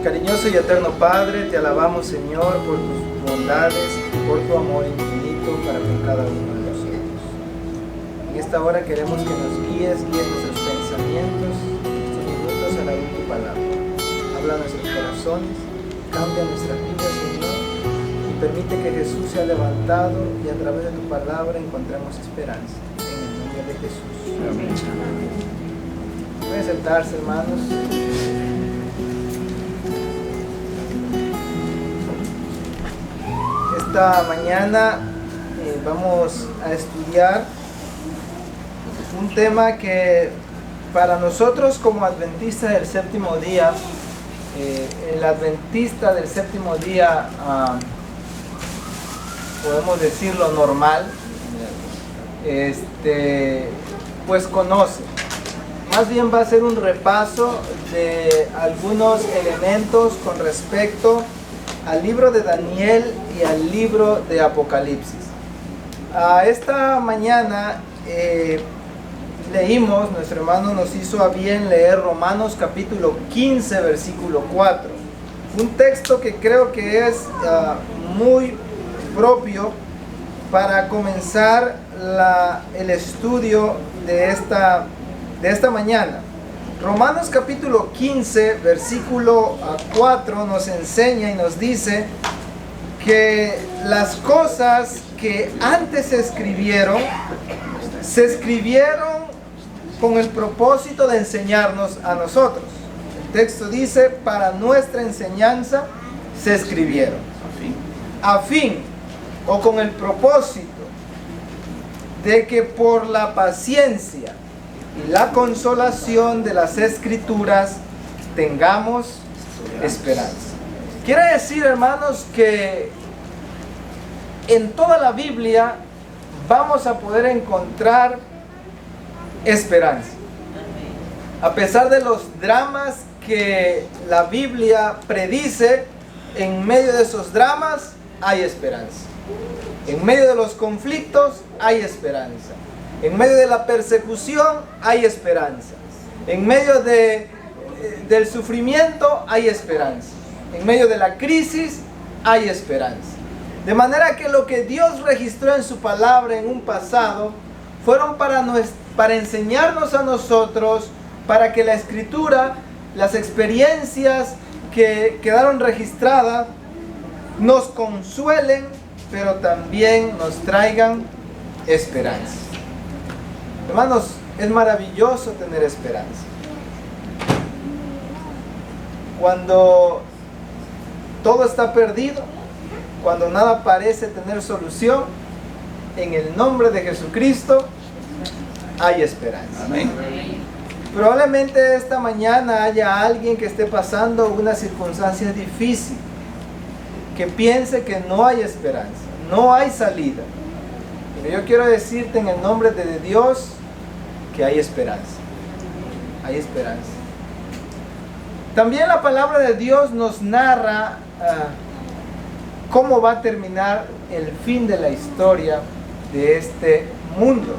Cariñoso y eterno Padre, te alabamos, Señor, por tus bondades y por tu amor infinito para con cada uno de nosotros. En esta hora queremos que nos guíes nuestros pensamientos, estos minutos a la luz de tu palabra. Habla a nuestros corazones, cambia nuestras vidas, Señor, y permite que Jesús sea levantado y a través de tu palabra encontremos esperanza. En el nombre de Jesús. Amén. Pueden sentarse, hermanos. Esta mañana vamos a estudiar un tema que para nosotros como adventistas del séptimo día, el adventista del séptimo día, podemos decirlo normal, pues conoce. Más bien va a ser un repaso de algunos elementos con respecto al libro de Daniel y al libro de Apocalipsis. Esta mañana leímos, nuestro hermano nos hizo a bien leer Romanos capítulo 15, versículo 4. Un texto que creo que es muy propio para comenzar el estudio de esta mañana. Romanos capítulo 15, versículo 4 nos enseña y nos dice que las cosas que antes se escribieron con el propósito de enseñarnos a nosotros. El texto dice, para nuestra enseñanza se escribieron. A fin, o con el propósito de que por la paciencia y la consolación de las Escrituras tengamos esperanza. Quiere decir, hermanos, que en toda la Biblia vamos a poder encontrar esperanza. A pesar de los dramas que la Biblia predice, en medio de esos dramas hay esperanza. En medio de los conflictos hay esperanza. En medio de la persecución hay esperanza. En medio del sufrimiento hay esperanza. En medio de la crisis hay esperanza. De manera que lo que Dios registró en su palabra en un pasado fueron para enseñarnos a nosotros, para que la Escritura, las experiencias que quedaron registradas, nos consuelen, pero también nos traigan esperanza. Hermanos, es maravilloso tener esperanza. Cuando todo está perdido, cuando nada parece tener solución, en el nombre de Jesucristo hay esperanza. Amén. Probablemente esta mañana haya alguien que esté pasando una circunstancia difícil, que piense que no hay esperanza, no hay salida. Pero yo quiero decirte en el nombre de Dios que hay esperanza. Hay esperanza. También la palabra de Dios nos narra cómo va a terminar el fin de la historia de este mundo.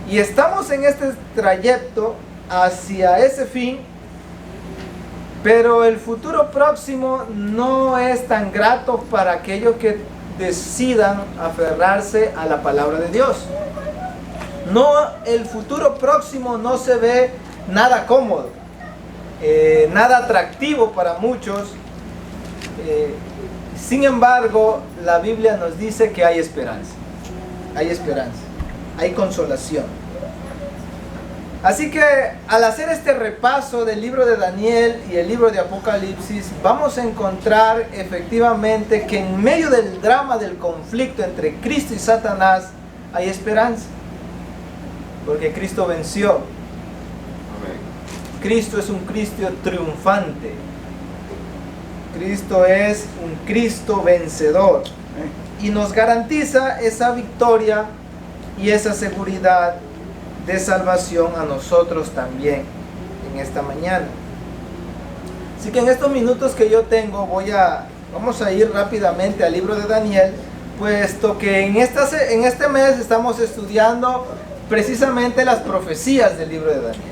Y estamos en este trayecto hacia ese fin, pero el futuro próximo no es tan grato para aquellos que decidan aferrarse a la palabra de Dios. El futuro próximo no se ve nada cómodo, nada atractivo para muchos. Sin embargo, la Biblia nos dice que hay esperanza, hay consolación. Así que al hacer este repaso del libro de Daniel y el libro de Apocalipsis, vamos a encontrar efectivamente que en medio del drama del conflicto entre Cristo y Satanás hay esperanza. Porque Cristo venció. Cristo es un Cristo triunfante. Cristo es un Cristo vencedor. Y nos garantiza esa victoria y esa seguridad de salvación a nosotros también en esta mañana. Así que en estos minutos que yo tengo vamos a ir rápidamente al libro de Daniel, puesto que en este mes estamos estudiando precisamente las profecías del libro de Daniel.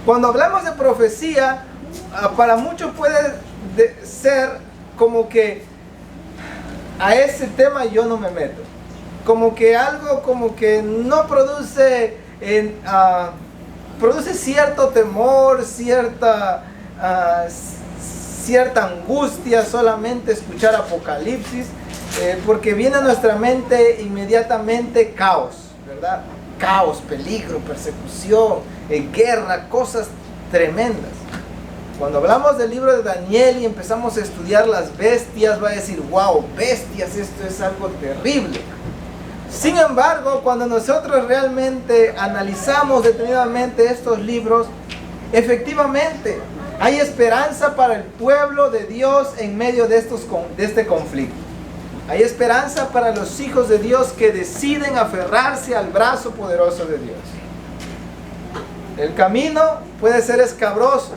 Cuando hablamos de profecía, para muchos puede ser como que a ese tema yo no me meto. Como que algo como que no produce, produce cierto temor, cierta angustia solamente escuchar Apocalipsis, porque viene a nuestra mente inmediatamente caos, ¿verdad? Caos, peligro, persecución, guerra, cosas tremendas. Cuando hablamos del libro de Daniel y empezamos a estudiar las bestias, va a decir, wow, bestias, esto es algo terrible. Sin embargo, cuando nosotros realmente analizamos detenidamente estos libros, efectivamente hay esperanza para el pueblo de Dios en medio de este conflicto. Hay esperanza para los hijos de Dios que deciden aferrarse al brazo poderoso de Dios. El camino puede ser escabroso,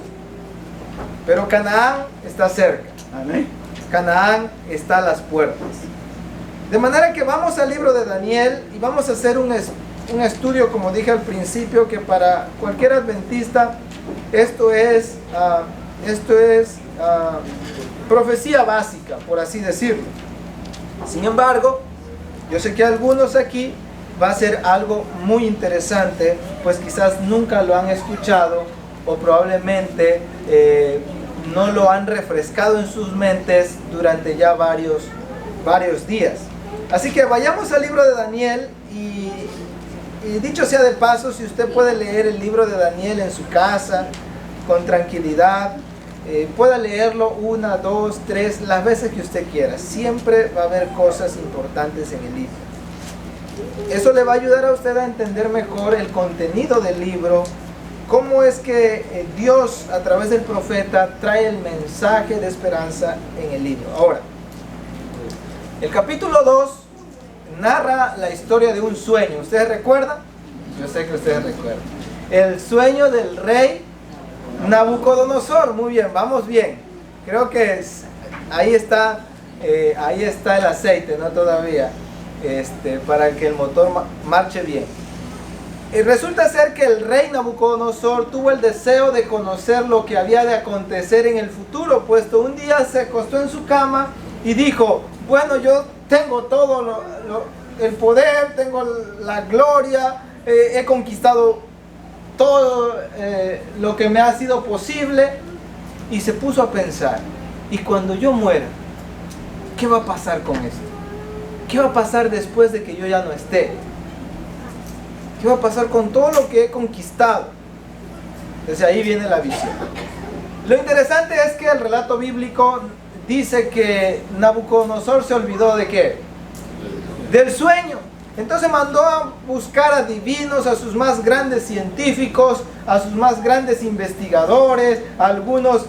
pero Canaán está cerca. Amén. Canaán está a las puertas. De manera que vamos al libro de Daniel y vamos a hacer un estudio, como dije al principio, que para cualquier adventista esto es profecía básica, por así decirlo. Sin embargo, yo sé que algunos aquí va a ser algo muy interesante, pues quizás nunca lo han escuchado o probablemente no lo han refrescado en sus mentes durante ya varios días. Así que vayamos al libro de Daniel y dicho sea de paso, si usted puede leer el libro de Daniel en su casa con tranquilidad, pueda leerlo 1, 2, 3, las veces que usted quiera. Siempre va a haber cosas importantes en el libro. Eso le va a ayudar a usted a entender mejor el contenido del libro, cómo es que Dios a través del profeta trae el mensaje de esperanza en el libro. Ahora, el capítulo 2 narra la historia de un sueño. ¿Ustedes recuerdan? Yo sé que ustedes recuerdan. El sueño del rey Nabucodonosor. Muy bien, vamos bien. Creo que ahí está el aceite, ¿no? Todavía, para que el motor marche bien. Y resulta ser que el rey Nabucodonosor tuvo el deseo de conocer lo que había de acontecer en el futuro, puesto un día se acostó en su cama y dijo, bueno, yo tengo todo el poder, tengo la gloria, he conquistado todo lo que me ha sido posible, y se puso a pensar, y cuando yo muera, ¿qué va a pasar con esto? ¿Qué va a pasar después de que yo ya no esté? ¿Qué va a pasar con todo lo que he conquistado? Desde ahí viene la visión. Lo interesante es que el relato bíblico dice que Nabucodonosor se olvidó ¿de qué? Del sueño. Entonces mandó a buscar a divinos, a sus más grandes científicos, a sus más grandes investigadores, a algunos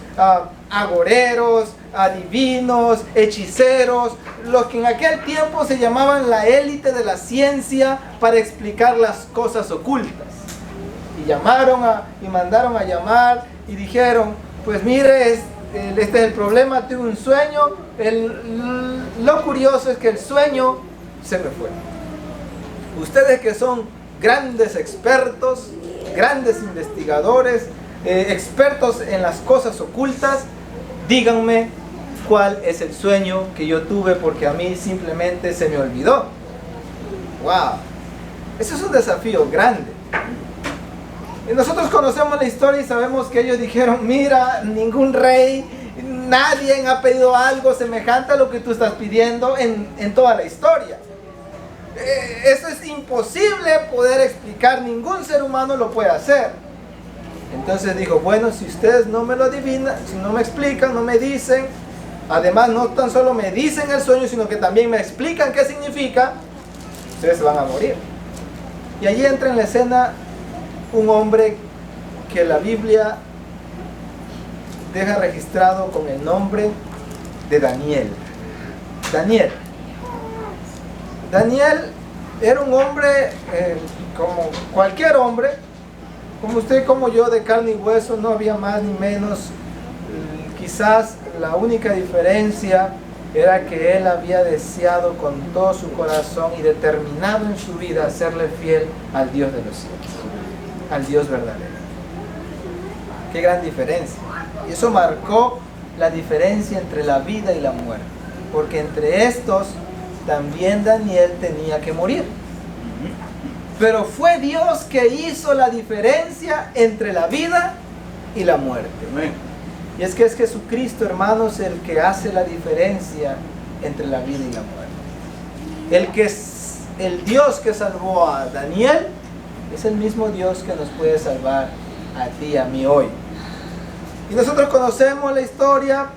agoreros, adivinos, hechiceros, los que en aquel tiempo se llamaban la élite de la ciencia, para explicar las cosas ocultas. Y mandaron a llamar y dijeron, pues mire, este es el problema, tuve un sueño, lo curioso es que el sueño se me fue. Ustedes que son grandes expertos, grandes investigadores, expertos en las cosas ocultas, díganme cuál es el sueño que yo tuve, porque a mí simplemente se me olvidó. ¡Wow! Eso es un desafío grande. Y nosotros conocemos la historia y sabemos que ellos dijeron, mira, ningún rey, nadie ha pedido algo semejante a lo que tú estás pidiendo en toda la historia. Eso es imposible poder explicar, ningún ser humano lo puede hacer. Entonces dijo, bueno, si ustedes no me lo adivinan, si no me explican, no me dicen, además no tan solo me dicen el sueño, sino que también me explican qué significa, ustedes van a morir. Y allí entra en la escena un hombre que la Biblia deja registrado con el nombre de Daniel. Daniel era un hombre como cualquier hombre, como usted y como yo, de carne y hueso, no había más ni menos. Quizás la única diferencia era que él había deseado con todo su corazón y determinado en su vida serle fiel al Dios de los cielos, al Dios verdadero. Qué gran diferencia. Y eso marcó la diferencia entre la vida y la muerte. Porque entre estos también Daniel tenía que morir. Pero fue Dios que hizo la diferencia entre la vida y la muerte. Y es que es Jesucristo, hermanos, el que hace la diferencia entre la vida y la muerte. El Dios que salvó a Daniel es el mismo Dios que nos puede salvar a ti y a mí hoy. Y nosotros conocemos la historia.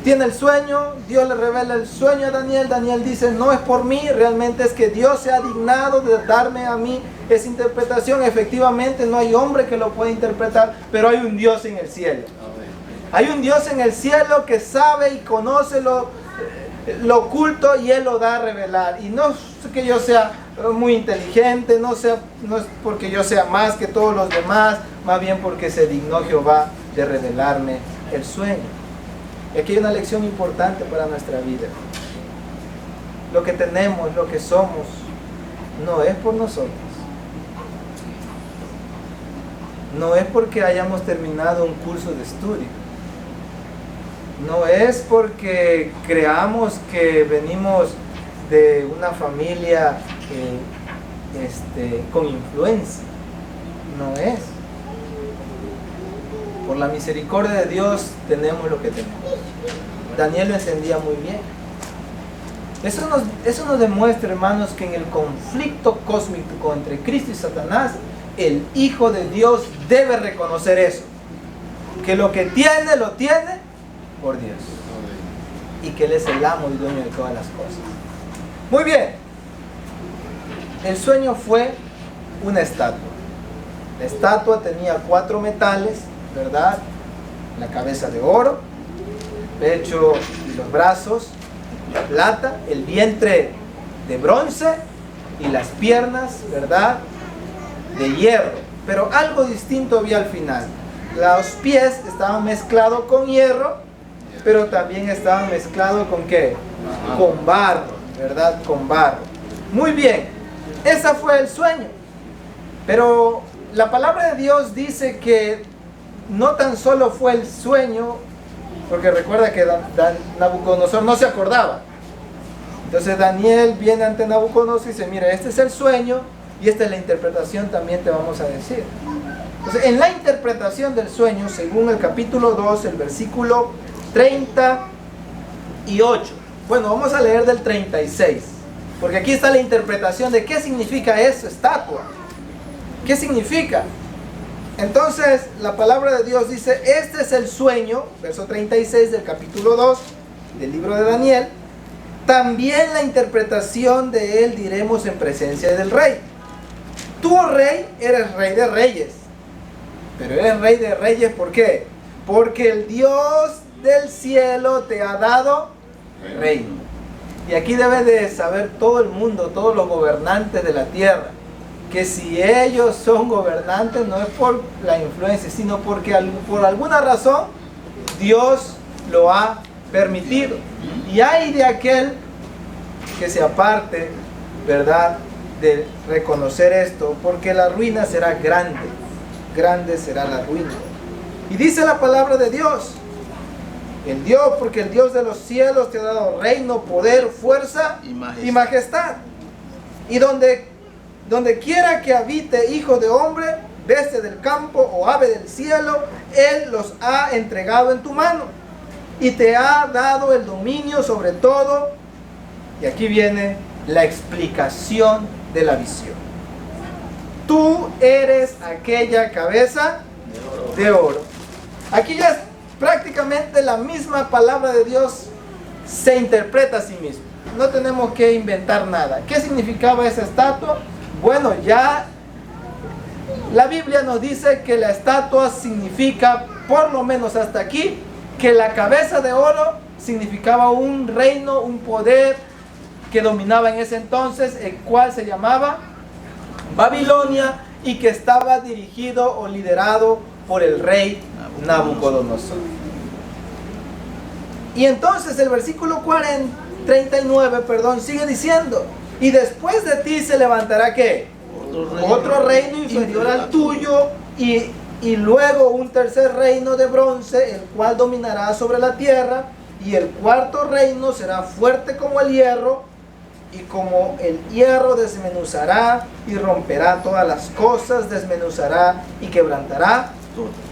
Tiene el sueño, Dios le revela el sueño a Daniel. Daniel dice, no es por mí, realmente es que Dios se ha dignado de darme a mí esa interpretación. Efectivamente no hay hombre que lo pueda interpretar, pero hay un Dios en el cielo. Hay un Dios en el cielo que sabe y conoce lo oculto y Él lo da a revelar. Y no es que yo sea muy inteligente, no es porque yo sea más que todos los demás, más bien porque se dignó Jehová de revelarme el sueño. Y aquí hay una lección importante para nuestra vida. Lo que tenemos, lo que somos, no es por nosotros. No es porque hayamos terminado un curso de estudio. No es porque creamos que venimos de una familia con influencia. No es. Por la misericordia de Dios tenemos lo que tenemos. Daniel lo entendía muy bien. Eso nos demuestra, hermanos, que en el conflicto cósmico entre Cristo y Satanás, el Hijo de Dios debe reconocer eso. Que lo que tiene, lo tiene por Dios. Y que Él es el amo y dueño de todas las cosas. Muy bien. El sueño fue una estatua. La estatua tenía 4 metales, ¿verdad? La cabeza de oro, el pecho y los brazos de plata, el vientre de bronce y las piernas, ¿verdad?, de hierro. Pero algo distinto había al final. Los pies estaban mezclados con hierro, pero también estaban mezclados ¿con qué? Con barro, ¿verdad? Con barro. Muy bien, ese fue el sueño. Pero la palabra de Dios dice que no tan solo fue el sueño, porque recuerda que Nabucodonosor no se acordaba. Entonces Daniel viene ante Nabucodonosor y dice, mira, este es el sueño y esta es la interpretación, también te vamos a decir. Entonces, en la interpretación del sueño, según el capítulo 2, el versículo 38. Bueno, vamos a leer del 36, porque aquí está la interpretación de qué significa esa estatua. ¿Qué significa? Entonces, la palabra de Dios dice, este es el sueño, verso 36 del capítulo 2 del libro de Daniel. También la interpretación de él diremos en presencia del rey. Tú, oh rey, eres rey de reyes. Pero eres rey de reyes, ¿por qué? Porque el Dios del cielo te ha dado reino. Y aquí debe de saber todo el mundo, todos los gobernantes de la tierra, que si ellos son gobernantes no es por la influencia, sino porque por alguna razón Dios lo ha permitido. Y hay de aquel que se aparte, ¿verdad?, de reconocer esto, porque la ruina será grande, grande será la ruina. Y dice la palabra de Dios, porque el Dios de los cielos te ha dado reino, poder, fuerza y majestad. Y donde quiera que habite hijo de hombre, bestia del campo o ave del cielo, Él los ha entregado en tu mano. Y te ha dado el dominio sobre todo. Y aquí viene la explicación de la visión. Tú eres aquella cabeza de oro. Aquí ya es prácticamente la misma palabra de Dios se interpreta a sí misma. No tenemos que inventar nada. ¿Qué significaba esa estatua? Bueno, ya la Biblia nos dice que la estatua significa, por lo menos hasta aquí, que la cabeza de oro significaba un reino, un poder que dominaba en ese entonces, el cual se llamaba Babilonia y que estaba dirigido o liderado por el rey Nabucodonosor. Y entonces el versículo 39, sigue diciendo, y después de ti se levantará ¿qué? Otro reino inferior al tuyo, y y luego un tercer reino de bronce, el cual dominará sobre la tierra, y el cuarto reino será fuerte como el hierro, y como el hierro desmenuzará y romperá todas las cosas, desmenuzará y quebrantará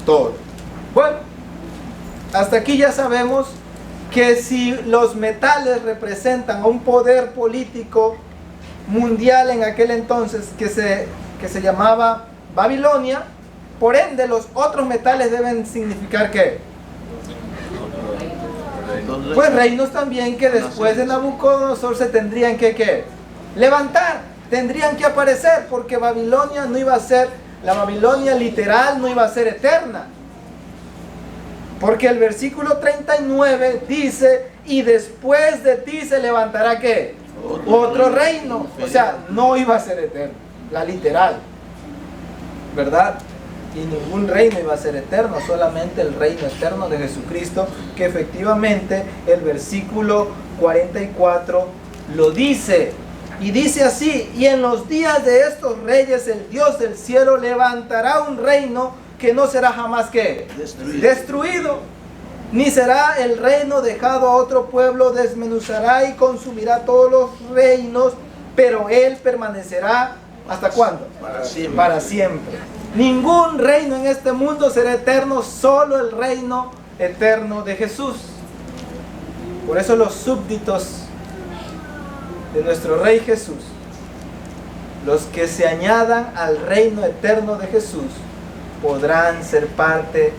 todo. Bueno, hasta aquí ya sabemos que si los metales representan a un poder político mundial en aquel entonces que se llamaba Babilonia, por ende los otros metales deben significar ¿qué? Pues reinos también que después de Nabucodonosor se tendrían que ¿qué? Levantar, tendrían que aparecer, porque Babilonia no iba a ser, la Babilonia literal no iba a ser eterna. Porque el versículo 39 dice, y después de ti se levantará ¿qué? Otro reino. O sea, no iba a ser eterno, la literal, ¿verdad? Y ningún reino iba a ser eterno, solamente el reino eterno de Jesucristo, que efectivamente el versículo 44 lo dice. Y dice así, y en los días de estos reyes el Dios del cielo levantará un reino que no será jamás ¿qué? Destruido, ni será el reino dejado a otro pueblo, desmenuzará y consumirá todos los reinos, pero él permanecerá ¿hasta cuándo? Para siempre. Para siempre. Ningún reino en este mundo será eterno, solo el reino eterno de Jesús. Por eso los súbditos de nuestro Rey Jesús, los que se añadan al reino eterno de Jesús, podrán ser parte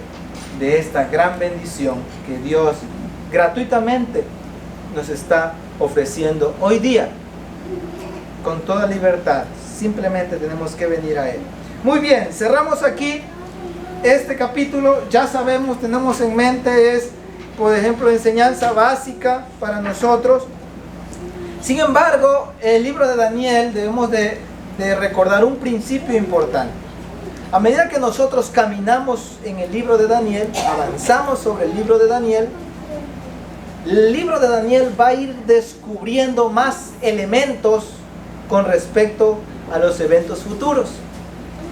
de esta gran bendición que Dios gratuitamente nos está ofreciendo hoy día, con toda libertad. Simplemente tenemos que venir a Él. Muy bien, cerramos aquí este capítulo. Ya sabemos, tenemos en mente, es por ejemplo enseñanza básica para nosotros. Sin embargo, el libro de Daniel debemos de recordar un principio importante. A medida que nosotros caminamos en el libro de Daniel, avanzamos sobre el libro de Daniel, el libro de Daniel va a ir descubriendo más elementos con respecto a los eventos futuros.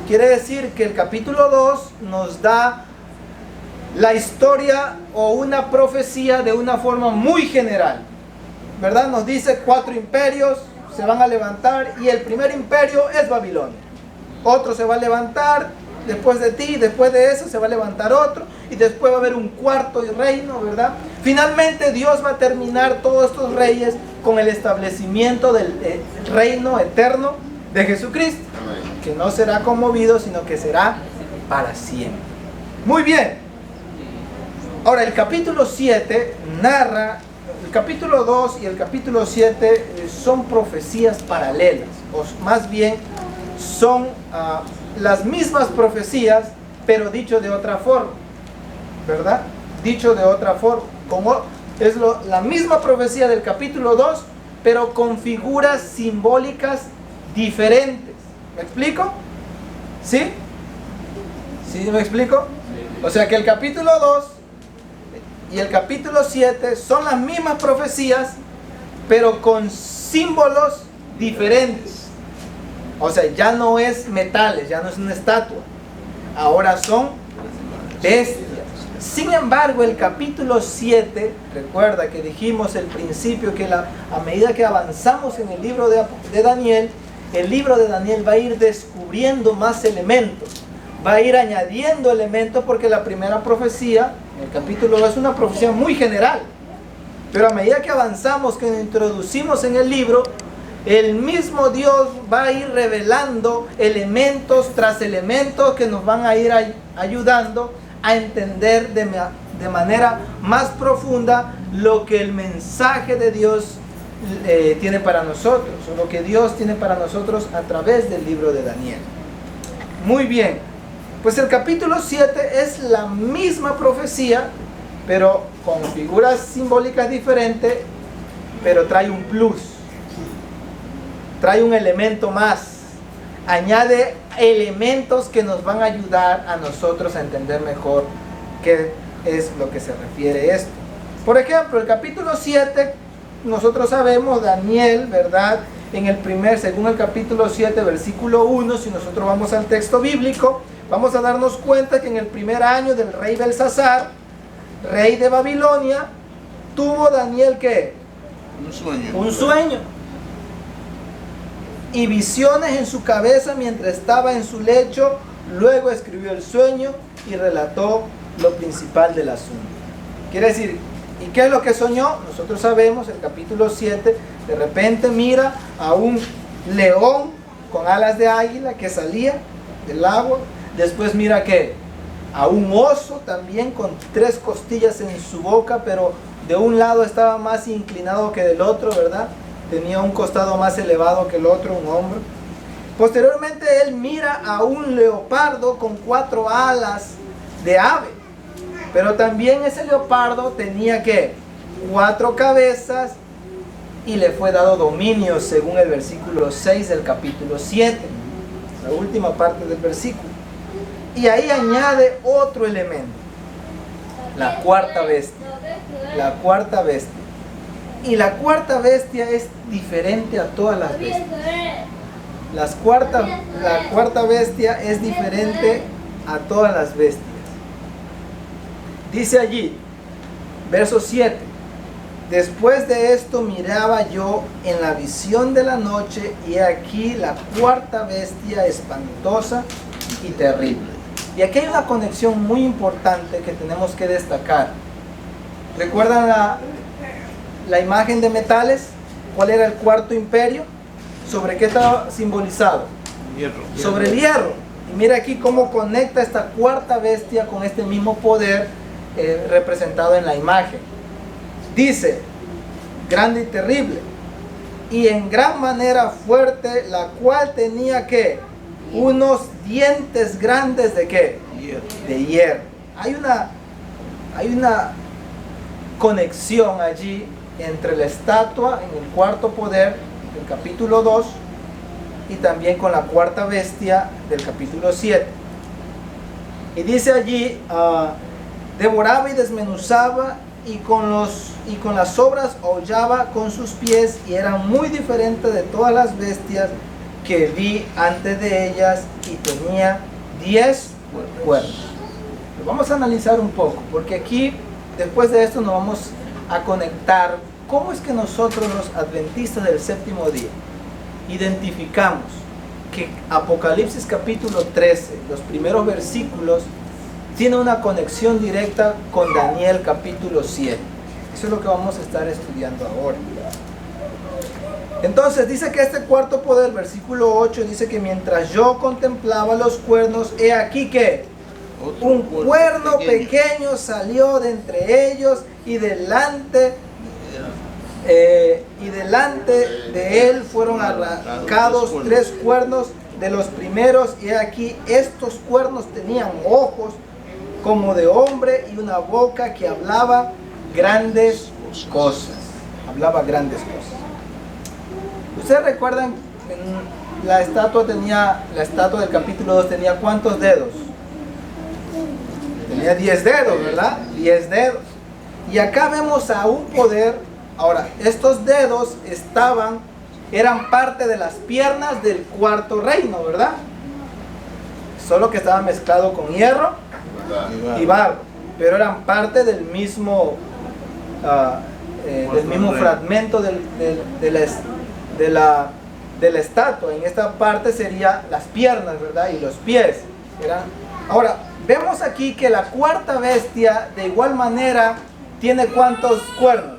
Quiere decir que el capítulo 2 nos da la historia o una profecía de una forma muy general, ¿verdad? Nos dice 4 imperios se van a levantar y el primer imperio es Babilonia. Otro se va a levantar después de ti, después de eso se va a levantar otro y después va a haber un cuarto reino, ¿verdad? Finalmente Dios va a terminar todos estos reyes con el establecimiento del reino eterno de Jesucristo, que no será conmovido, sino que será para siempre. Muy bien. Ahora el capítulo 7 narra, el capítulo 2 y el capítulo 7 son profecías paralelas, o más bien son las mismas profecías, pero dicho de otra forma, ¿verdad? Dicho de otra forma, como es la misma profecía del capítulo 2, pero con figuras simbólicas diferentes. ¿Me explico? ¿Sí? ¿Sí me explico? O sea que el capítulo 2 y el capítulo 7 son las mismas profecías, pero con símbolos diferentes. O sea, ya no es metales, ya no es una estatua. Ahora son bestias. Sin embargo, el capítulo 7, recuerda que dijimos al principio que a medida que avanzamos en el libro de Daniel, el libro de Daniel va a ir descubriendo más elementos, va a ir añadiendo elementos, porque la primera profecía, el capítulo 2, es una profecía muy general. Pero a medida que avanzamos, que nos introducimos en el libro, el mismo Dios va a ir revelando elementos tras elementos que nos van a ir ayudando a entender de manera más profunda lo que el mensaje de Dios tiene para nosotros, o lo que Dios tiene para nosotros a través del libro de Daniel. Muy bien, pues el capítulo 7 es la misma profecía, pero con figuras simbólicas diferentes, pero trae un plus, trae un elemento más, añade elementos que nos van a ayudar a nosotros a entender mejor qué es lo que se refiere esto. Por ejemplo, el capítulo 7, nosotros sabemos, Daniel, ¿verdad? Según el capítulo 7, versículo 1, si nosotros vamos al texto bíblico, vamos a darnos cuenta que en el primer año del rey Belsasar, rey de Babilonia, tuvo Daniel ¿qué? Un sueño. Y visiones en su cabeza mientras estaba en su lecho. Luego escribió el sueño y relató lo principal del asunto. Quiere decir, ¿y qué es lo que soñó? Nosotros sabemos, el capítulo 7, de repente mira a un león con alas de águila que salía del agua. Después mira que a un oso también con 3 costillas en su boca, pero de un lado estaba más inclinado que del otro, ¿verdad? Tenía un costado más elevado que el otro, un hombro. Posteriormente él mira a un leopardo con 4 alas de ave. Pero también ese leopardo tenía ¿qué? 4 cabezas y le fue dado dominio según el versículo 6 del capítulo 7. La última parte del versículo. Y ahí añade otro elemento. La cuarta bestia. La cuarta bestia. Y la cuarta bestia es diferente a todas las bestias. La cuarta bestia es diferente a todas las bestias. Dice allí, verso 7. Después de esto miraba yo en la visión de la noche y he aquí la cuarta bestia espantosa y terrible. Y aquí hay una conexión muy importante que tenemos que destacar. ¿Recuerdan la imagen de metales? ¿Cuál era el cuarto imperio? ¿Sobre qué estaba simbolizado? Hierro. Sobre el hierro. Y mira aquí cómo conecta esta cuarta bestia con este mismo poder representado en la imagen. Dice, grande y terrible, y en gran manera fuerte, la cual tenía ¿qué? Unos dientes grandes de ¿qué? Hierro. De hierro. Hay una conexión allí entre la estatua en el cuarto poder del capítulo 2 y también con la cuarta bestia del capítulo 7. Y dice allí, devoraba y desmenuzaba y con las obras aullaba con sus pies y era muy diferente de todas las bestias que vi antes de ellas y tenía 10 cuernos. Lo vamos a analizar un poco porque aquí después de esto nos vamos a conectar cómo es que nosotros los adventistas del séptimo día identificamos que Apocalipsis capítulo 13, los primeros versículos, tiene una conexión directa con Daniel capítulo 7. Eso es lo que vamos a estar estudiando ahora. Entonces dice que este cuarto poder, versículo 8, dice que mientras yo contemplaba los cuernos, he aquí que un cuerno pequeño salió de entre ellos y delante de él fueron arrancados 3 cuernos de los primeros y aquí estos cuernos tenían ojos como de hombre y una boca que hablaba grandes cosas. Hablaba grandes cosas. ¿Ustedes recuerdan que la estatua del capítulo 2 tenía cuántos dedos? Tenía 10 dedos, ¿verdad? 10 dedos. Y acá vemos a un poder. Ahora, estos dedos eran parte de las piernas del cuarto reino, ¿verdad? Solo que estaba mezclado con hierro y barro, pero eran parte del mismo fragmento de la estatua. En esta parte serían las piernas, ¿verdad? Y los pies. Ahora, vemos aquí que la cuarta bestia de igual manera tiene ¿cuántos cuernos?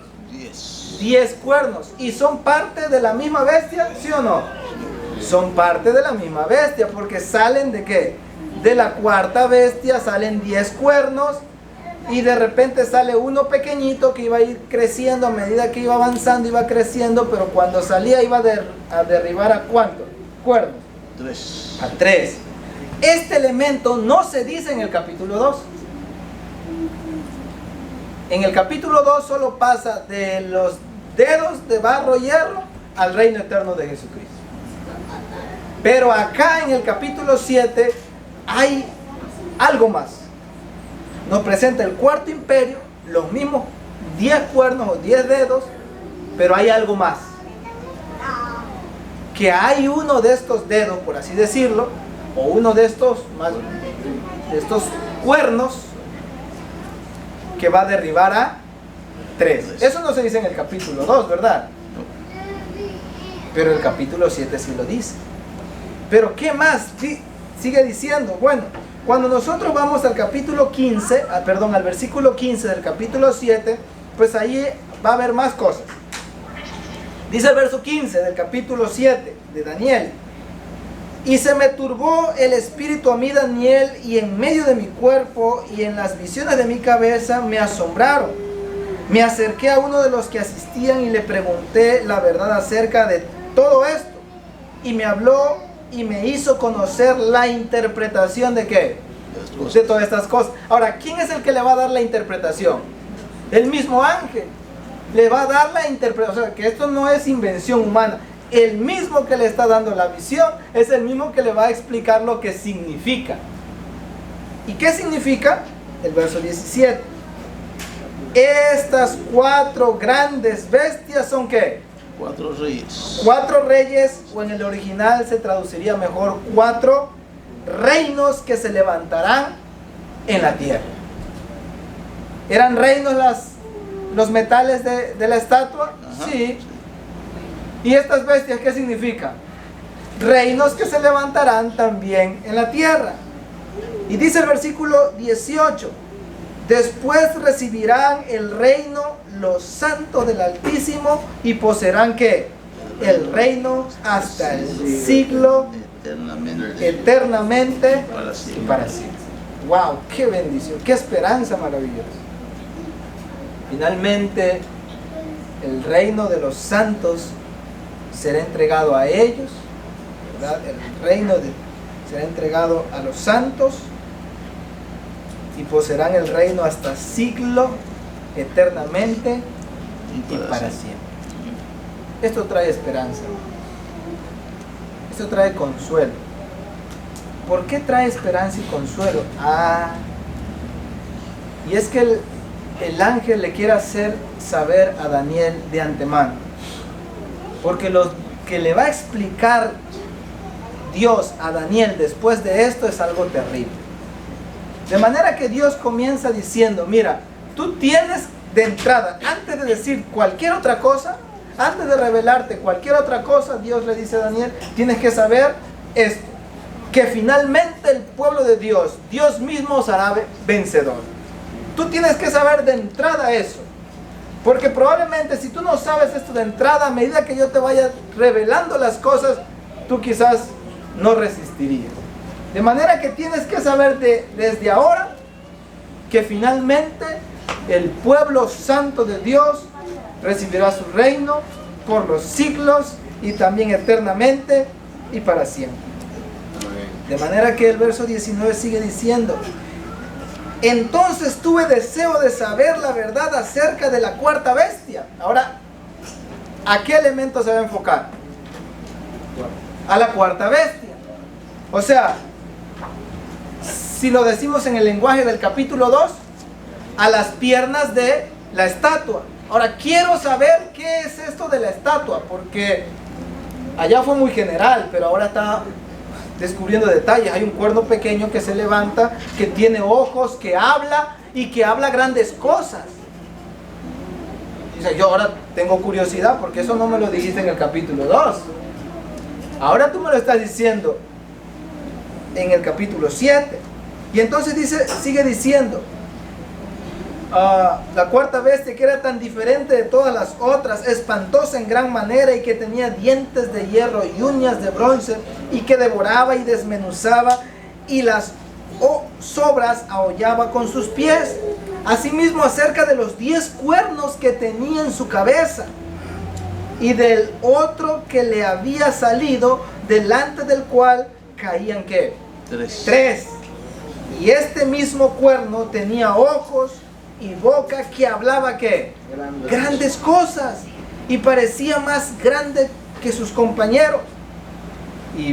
10 cuernos. ¿Y son parte de la misma bestia? ¿Sí o no? Son parte de la misma bestia porque salen de ¿qué? De la cuarta bestia salen 10 cuernos y de repente sale uno pequeñito que iba a ir creciendo a medida que iba avanzando, iba creciendo, pero cuando salía iba a derribar ¿a cuántos cuernos? 3. A 3. Este elemento no se dice en el capítulo 2. En el capítulo 2 solo pasa de los dedos de barro y hierro al reino eterno de Jesucristo. Pero acá en el capítulo 7 hay algo más. Nos presenta el cuarto imperio, los mismos 10 cuernos o 10 dedos, pero hay algo más. Que hay uno de estos dedos, por así decirlo, o uno de estos, más de estos cuernos que va a derribar a 3. Eso no se dice en el capítulo 2, ¿verdad? Pero el capítulo 7 sí lo dice. Pero ¿qué más sigue diciendo? Bueno, cuando nosotros vamos al capítulo 15, al versículo 15 del capítulo 7, pues ahí va a haber más cosas. Dice el verso 15 del capítulo 7 de Daniel: y se me turbó el espíritu a mí, Daniel, y en medio de mi cuerpo y en las visiones de mi cabeza me asombraron. Me acerqué a uno de los que asistían y le pregunté la verdad acerca de todo esto. Y me habló y me hizo conocer la interpretación de ¿qué? De todas estas cosas. Ahora, ¿quién es el que le va a dar la interpretación? El mismo ángel. Le va a dar la interpretación. O sea, que esto no es invención humana. El mismo que le está dando la visión es el mismo que le va a explicar lo que significa. ¿Y qué significa? El verso 17. Estas 4 grandes bestias son ¿qué? 4 reyes. 4 reyes, o en el original se traduciría mejor 4 reinos que se levantarán en la tierra. ¿Eran reinos los metales de la estatua? Ajá. Sí. ¿Y estas bestias qué significan? Reinos que se levantarán también en la tierra. Y dice el versículo 18: después recibirán el reino los santos del Altísimo y poseerán ¿qué? El reino hasta el siglo, eternamente y para siempre. ¡Wow! ¡Qué bendición! ¡Qué esperanza maravillosa! Finalmente, el reino de los santos será entregado a ellos, ¿verdad? El reino será entregado a los santos y poseerán el reino hasta siglo, eternamente y para siempre. Esto trae esperanza. Esto trae consuelo. ¿Por qué trae esperanza y consuelo? Y es que el ángel le quiere hacer saber a Daniel de antemano. Porque lo que le va a explicar Dios a Daniel después de esto es algo terrible. De manera que Dios comienza diciendo: mira, tú tienes de entrada, antes de decir cualquier otra cosa, antes de revelarte cualquier otra cosa, Dios le dice a Daniel: tienes que saber esto, que finalmente el pueblo de Dios, Dios mismo os hará vencedor. Tú tienes que saber de entrada eso. Porque probablemente si tú no sabes esto de entrada, a medida que yo te vaya revelando las cosas, tú quizás no resistirías. De manera que tienes que saber desde ahora que finalmente el pueblo santo de Dios recibirá su reino por los siglos y también eternamente y para siempre. De manera que el verso 19 sigue diciendo: entonces tuve deseo de saber la verdad acerca de la 4ª bestia. Ahora, ¿a qué elemento se va a enfocar? A la 4ª bestia. O sea, si lo decimos en el lenguaje del capítulo 2, a las piernas de la estatua. Ahora, quiero saber qué es esto de la estatua, porque allá fue muy general, pero ahora está descubriendo detalles. Hay un cuerno pequeño que se levanta, que tiene ojos, que habla y que habla grandes cosas. Dice: yo ahora tengo curiosidad porque eso no me lo dijiste en el capítulo 2. Ahora tú me lo estás diciendo en el capítulo 7. Y entonces sigue diciendo: la 4ª bestia, que era tan diferente de todas las otras, espantosa en gran manera, y que tenía dientes de hierro y uñas de bronce, y que devoraba y desmenuzaba, y las sobras ahollaba con sus pies. Asimismo, acerca de los 10 cuernos que tenía en su cabeza, y del otro que le había salido, delante del cual caían ¿qué? 3. Y este mismo cuerno tenía ojos y boca que hablaba ¿qué? Grandes cosas, y parecía más grande que sus compañeros. Y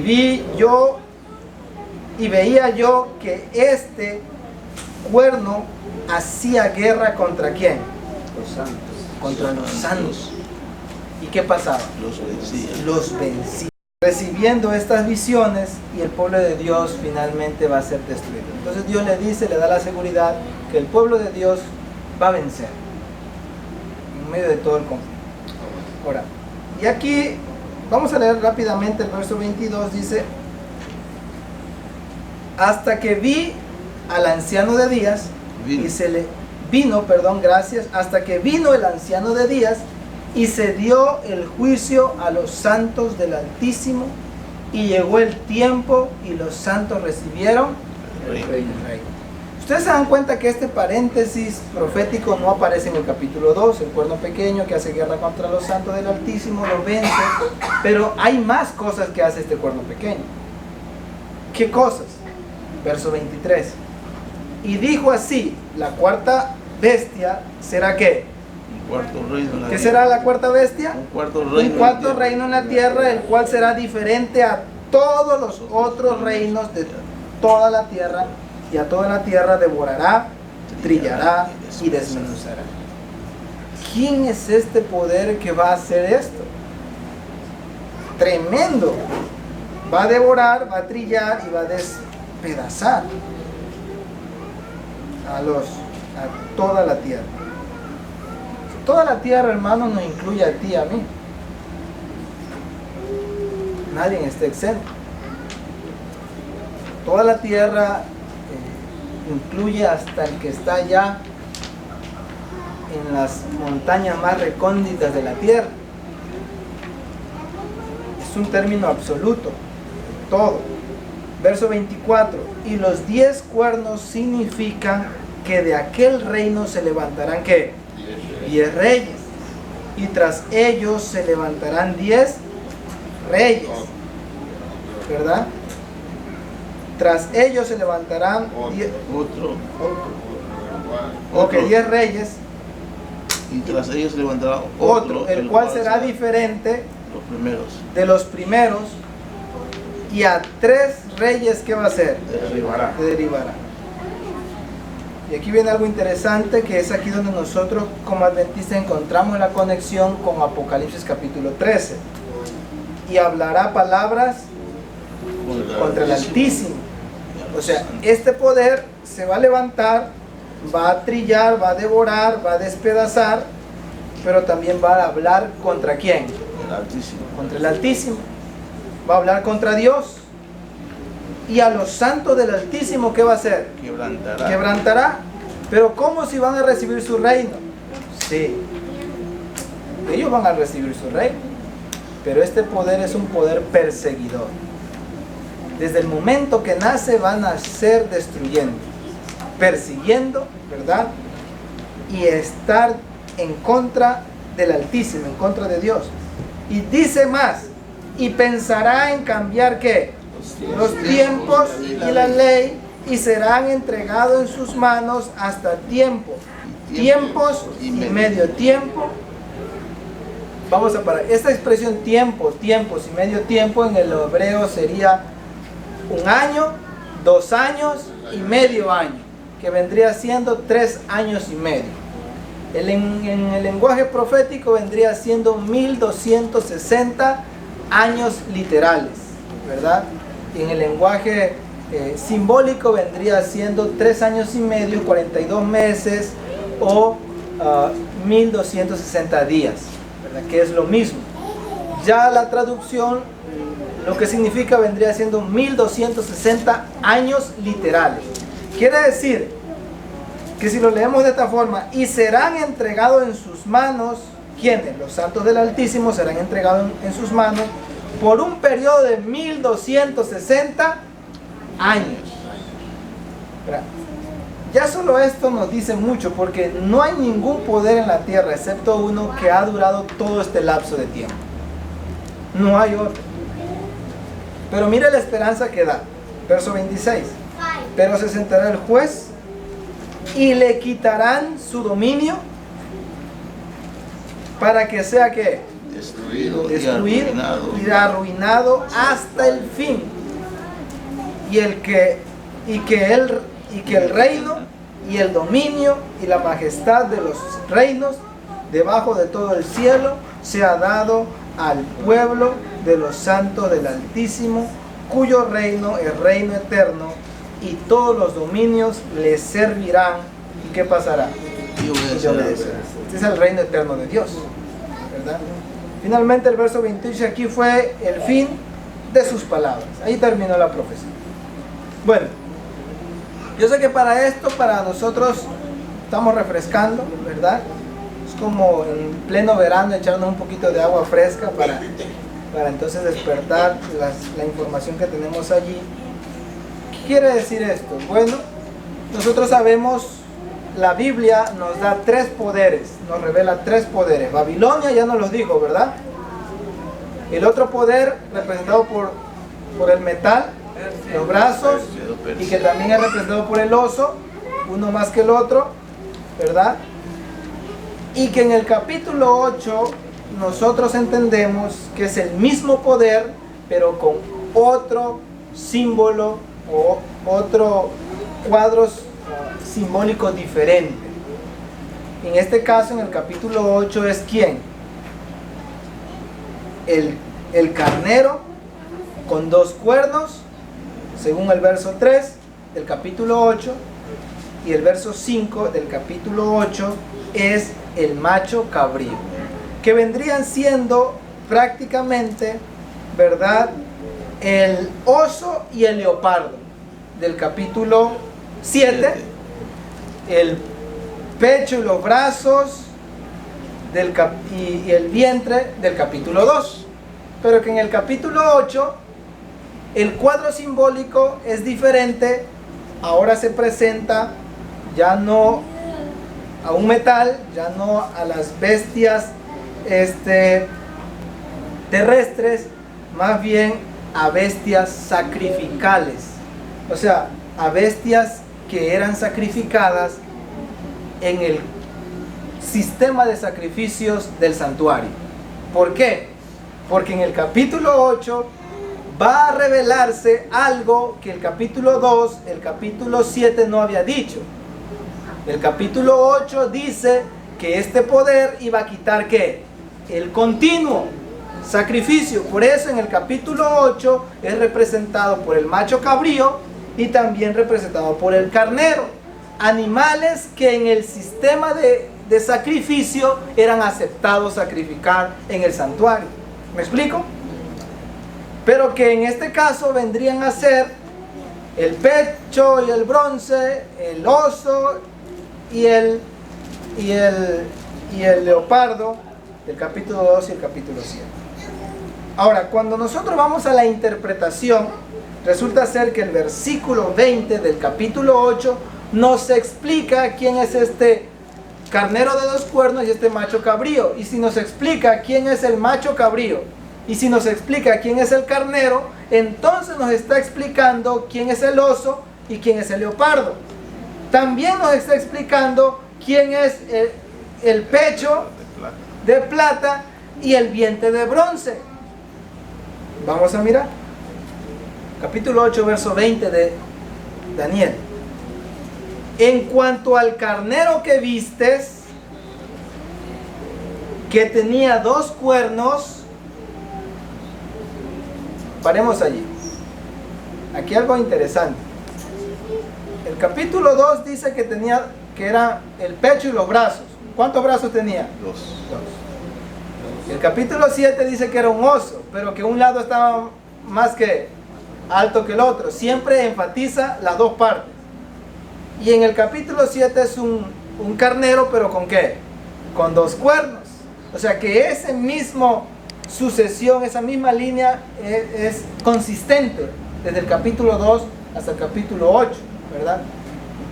veía yo que este cuerno hacía guerra ¿contra quién? Los santos. Contra los santos. ¿Y qué pasaba? Los vencía. Los vencía. recibiendo estas visiones y el pueblo de Dios finalmente va a ser destruido. Entonces Dios le dice, le da la seguridad que el pueblo de Dios va a vencer en medio de todo el conflicto. Ahora, y aquí vamos a leer rápidamente el verso 22, dice: hasta que vi al anciano de días y se le hasta que vino el anciano de días y se dio el juicio a los santos del Altísimo, y llegó el tiempo y los santos recibieron el reino. Ustedes se dan cuenta que este paréntesis profético no aparece en el capítulo 2, el cuerno pequeño que hace guerra contra los santos del Altísimo, los vence, pero hay más cosas que hace este cuerno pequeño. ¿Qué cosas? Verso 23. Y dijo así: la cuarta bestia será ¿qué? Un cuarto reino en la ¿Qué tierra. será la cuarta bestia? Un cuarto Reino en la tierra, el cual será diferente a todos los otros reinos de toda la tierra, y a toda la tierra devorará, trillará y desmenuzará. ¿Quién es este poder que va a hacer esto? Tremendo. Va a devorar, va a trillar y va a despedazar a toda la tierra. Toda la tierra, hermano, nos incluye a ti y a mí. Nadie está exento. Toda la tierra incluye hasta el que está allá en las montañas más recónditas de la tierra. Es un término absoluto. Todo. Verso 24. Y los 10 cuernos significan que de aquel reino se levantarán ¿qué? 10 reyes, y tras ellos se levantarán 10 reyes, ¿verdad? Tras ellos se levantarán 10 reyes, y tras ellos se levantará otro, el cual será diferente de los primeros, y a 3 reyes, ¿qué va a hacer? Derivará. Y aquí viene algo interesante, que es aquí donde nosotros como adventistas encontramos la conexión con Apocalipsis capítulo 13. Y hablará palabras contra el Altísimo. O sea, este poder se va a levantar, va a trillar, va a devorar, va a despedazar, pero también va a hablar ¿contra quién? El Altísimo. Contra el Altísimo. Va a hablar contra Dios. Y a los santos del Altísimo, ¿qué va a hacer? Quebrantará. Pero ¿cómo si van a recibir su reino? Sí, ellos van a recibir su reino, pero este poder es un poder perseguidor. Desde el momento que nace van a ser destruyendo, persiguiendo, ¿verdad? Y estar en contra del Altísimo, en contra de Dios. Y dice más: y pensará en cambiar ¿qué? Los tiempos y la ley, y serán entregados en sus manos hasta tiempos y medio tiempo. Vamos a parar. Esta expresión tiempos y medio tiempo en el hebreo sería 1 año, 2 años y medio año, que vendría siendo 3 años y medio. En el lenguaje profético vendría siendo 1260 años literales, ¿verdad? Y en el lenguaje simbólico vendría siendo 3 años y medio, 42 meses o 1260 días, ¿verdad? Que es lo mismo. Ya la traducción, lo que significa vendría siendo 1260 años literales. Quiere decir que si lo leemos de esta forma: y serán entregados en sus manos, ¿quiénes? Los santos del Altísimo serán entregados en sus manos por un periodo de 1260 años. Ya solo esto nos dice mucho, porque no hay ningún poder en la tierra, excepto uno, que ha durado todo este lapso de tiempo. No hay otro. Pero mire la esperanza que da. Verso 26. Pero se sentará el juez y le quitarán su dominio, para que sea ¿qué? Destruido y arruinado hasta el fin, y que el reino y el dominio y la majestad de los reinos debajo de todo el cielo sea dado al pueblo de los santos del Altísimo, cuyo reino es reino eterno, y todos los dominios le servirán. ¿Y qué pasará? Y Y obedecerá. obedecerá. Este es el reino eterno de Dios, ¿verdad? Finalmente el verso 28 aquí fue el fin de sus palabras. Ahí terminó la profecía. Bueno, yo sé que para esto, para nosotros, estamos refrescando, ¿verdad? Es como en pleno verano echarnos un poquito de agua fresca para entonces despertar la información que tenemos allí. ¿Qué quiere decir esto? Bueno, nosotros sabemos, la Biblia nos da 3 poderes, nos revela 3 poderes. Babilonia ya nos los dijo, ¿verdad? El otro poder representado por el metal, los brazos, y que también es representado por el oso, uno más que el otro, ¿verdad? Y que en el capítulo 8 nosotros entendemos que es el mismo poder, pero con otro símbolo o otro cuadros simbólicos diferentes. En este caso, en el capítulo 8 es ¿quién? El carnero con 2 cuernos, según el verso 3 del capítulo 8, y el verso 5 del capítulo 8 es el macho cabrío, que vendrían siendo prácticamente, ¿verdad?, el oso y el leopardo del capítulo 7, el pecho y los brazos y el vientre del capítulo 2. Pero que en el capítulo 8 el cuadro simbólico es diferente. Ahora se presenta ya no a un metal, ya no a las bestias terrestres, más bien a bestias sacrificales, o sea, a bestias que eran sacrificadas en el sistema de sacrificios del santuario. ¿Por qué? Porque en el capítulo 8 va a revelarse algo que el capítulo 2, el capítulo 7 no había dicho. El capítulo 8 dice que este poder iba a quitar ¿qué? El continuo sacrificio. Por eso en el capítulo 8 es representado por el macho cabrío y también representado por el carnero. Animales que en el sistema de sacrificio eran aceptados sacrificar en el santuario. ¿Me explico? Pero que en este caso vendrían a ser el pecho y el bronce, el oso y el leopardo del capítulo 2 y el capítulo 7. Ahora, cuando nosotros vamos a la interpretación, resulta ser que el versículo 20 del capítulo 8 nos explica quién es este carnero de 2 cuernos y este macho cabrío. Y si nos explica quién es el macho cabrío y si nos explica quién es el carnero, entonces nos está explicando quién es el oso y quién es el leopardo. También nos está explicando quién es el pecho de plata y el vientre de bronce. Vamos a mirar. Capítulo 8, verso 20 de Daniel. En cuanto al carnero que vistes, que tenía 2 cuernos, paremos allí. Aquí algo interesante. El capítulo 2 dice que era el pecho y los brazos. ¿Cuántos brazos tenía? 2. El capítulo 7 dice que era un oso, pero que un lado estaba más que alto que el otro. Siempre enfatiza las 2 partes. Y en el capítulo 7 es un carnero, pero ¿con qué? Con 2 cuernos. O sea que esa misma sucesión, esa misma línea es consistente desde el capítulo 2 hasta el capítulo 8, ¿verdad?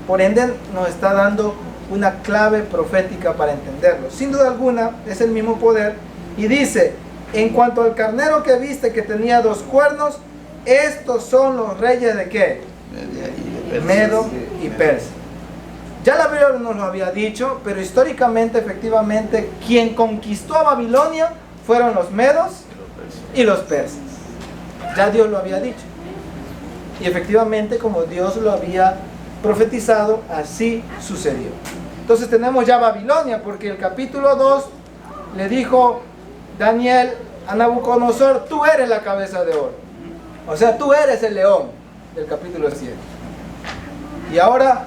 Por ende nos está dando una clave profética para entenderlo. Sin duda alguna es el mismo poder. Y dice, en cuanto al carnero que viste que tenía 2 cuernos, estos son los reyes de ¿qué? Medo y Persia. Ya la Biblia nos lo había dicho, pero históricamente, efectivamente, quien conquistó a Babilonia fueron los medos y los persas. Ya Dios lo había dicho. Y efectivamente, como Dios lo había profetizado, así sucedió. Entonces tenemos ya Babilonia, porque el capítulo 2 le dijo Daniel a Nabucodonosor, tú eres la cabeza de oro. O sea, tú eres el león del capítulo 7. Y ahora,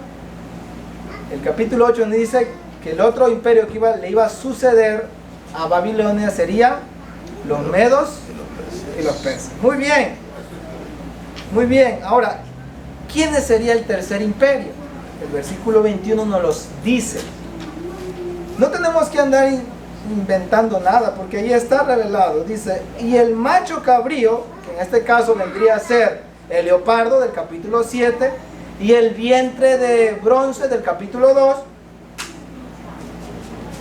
el capítulo 8 nos dice que el otro imperio que le iba a suceder a Babilonia sería los medos y los persas. Muy bien. Muy bien. Ahora, ¿quién sería el tercer imperio? El versículo 21 nos los dice. No tenemos que andar inventando nada, porque ahí está revelado. Dice, y el macho cabrío, que en este caso vendría a ser el leopardo del capítulo 7, y el vientre de bronce del capítulo 2,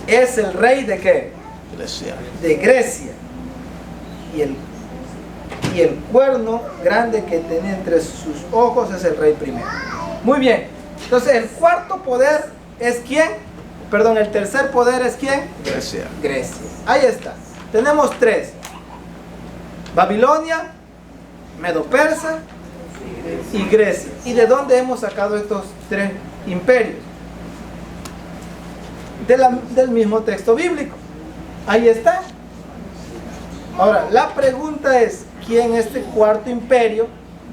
es el rey de ¿qué? Grecia. De Grecia. Y el cuerno grande que tiene entre sus ojos es el rey primero. Muy bien. Entonces el cuarto poder es ¿quién? Perdón, el tercer poder es ¿quién? Grecia. Grecia. Ahí está. Tenemos tres. Babilonia, Medo-Persa y Grecia. ¿Y de dónde hemos sacado estos tres imperios? Del mismo texto bíblico. Ahí está. Ahora, la pregunta es, ¿quién es este cuarto imperio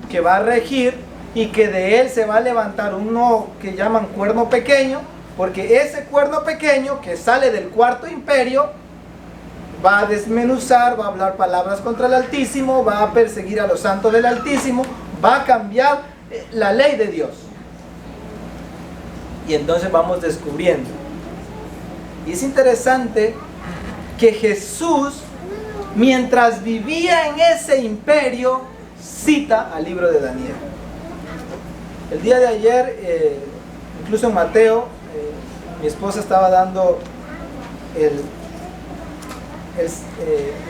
que va a regir y que de él se va a levantar uno que llaman cuerno pequeño? Porque ese cuerno pequeño que sale del cuarto imperio va a desmenuzar, va a hablar palabras contra el Altísimo, va a perseguir a los santos del Altísimo, va a cambiar la ley de Dios. Y entonces vamos descubriendo. Y es interesante que Jesús, mientras vivía en ese imperio, cita al libro de Daniel. El día de ayer, incluso en Mateo, mi esposa estaba dando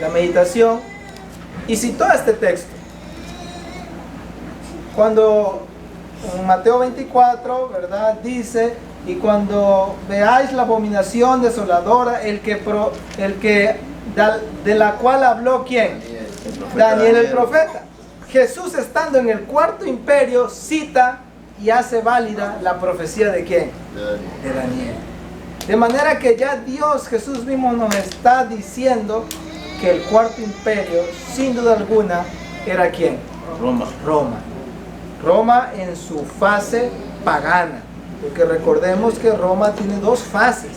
la meditación y citó este texto. Cuando en Mateo 24, ¿verdad? Dice, y cuando veáis la abominación desoladora, de la cual habló ¿quién? Daniel el profeta. Jesús, estando en el cuarto imperio, cita y hace válida la profecía de ¿quién? De Daniel. De manera que ya Dios, Jesús mismo, nos está diciendo que el cuarto imperio, sin duda alguna, era ¿quién? Roma. Roma en su fase pagana. Porque recordemos que Roma tiene dos fases.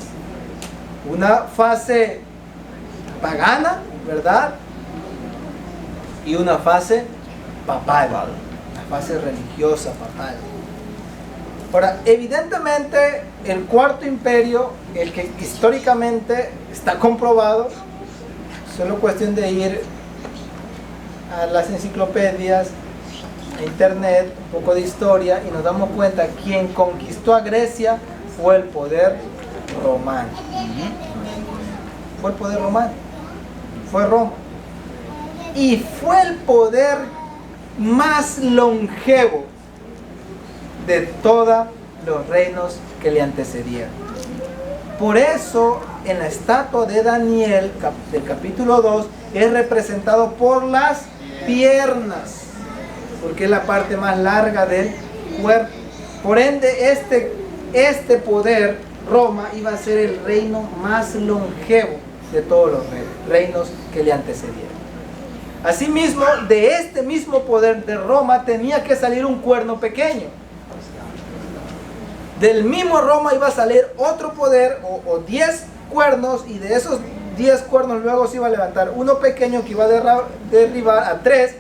Una fase pagana, ¿verdad? Y una fase papal. Una fase religiosa papal. Ahora, evidentemente, el cuarto imperio, el que históricamente está comprobado, solo cuestión de ir a las enciclopedias, a internet, un poco de historia, y nos damos cuenta que quien conquistó a Grecia fue el poder romano. Fue el poder romano. Fue Roma. Y fue el poder más longevo de todos los reinos que le antecedieron. Por eso, en la estatua de Daniel, del capítulo 2, es representado por las piernas, porque es la parte más larga del cuerpo. Por ende, este poder, Roma, iba a ser el reino más longevo de todos los reinos que le antecedieron. Asimismo, de este mismo poder de Roma tenía que salir un cuerno pequeño. Del mismo Roma iba a salir otro poder o 10 cuernos, y de esos 10 cuernos luego se iba a levantar uno pequeño que iba a derribar a 3,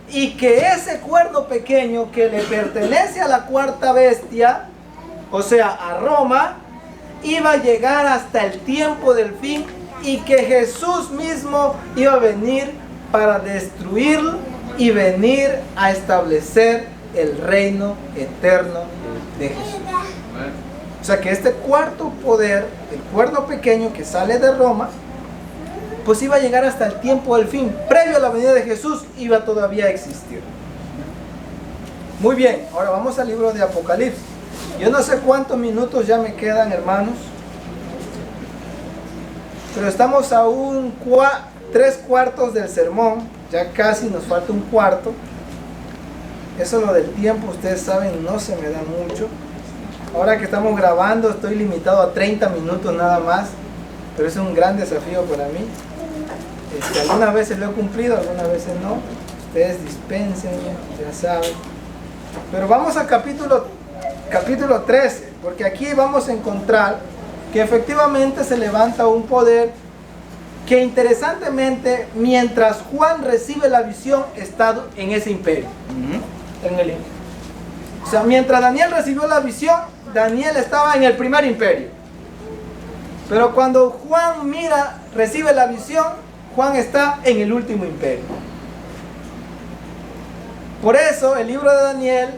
y que ese cuerno pequeño que le pertenece a la cuarta bestia, o sea a Roma, iba a llegar hasta el tiempo del fin, y que Jesús mismo iba a venir para destruirlo y venir a establecer el reino eterno de Jesús. O sea que este cuarto poder, el cuerno pequeño que sale de Roma, pues iba a llegar hasta el tiempo del fin. Previo a la venida de Jesús iba todavía a existir. Muy bien, ahora vamos al libro de Apocalipsis. Yo no sé cuántos minutos ya me quedan, hermanos, pero estamos a 3/4 del sermón. Ya casi nos falta un cuarto. Eso, lo del tiempo, ustedes saben, no se me da mucho. Ahora que estamos grabando estoy limitado a 30 minutos nada más, pero es un gran desafío para mí. Algunas veces lo he cumplido, algunas veces no. Ustedes dispensen, ya saben. Pero vamos al capítulo 13, porque aquí vamos a encontrar que efectivamente se levanta un poder que interesantemente, mientras Juan recibe la visión, está en ese imperio. O sea, mientras Daniel recibió la visión, Daniel estaba en el primer imperio. Pero cuando Juan recibe la visión, Juan está en el último imperio. Por eso el libro de Daniel,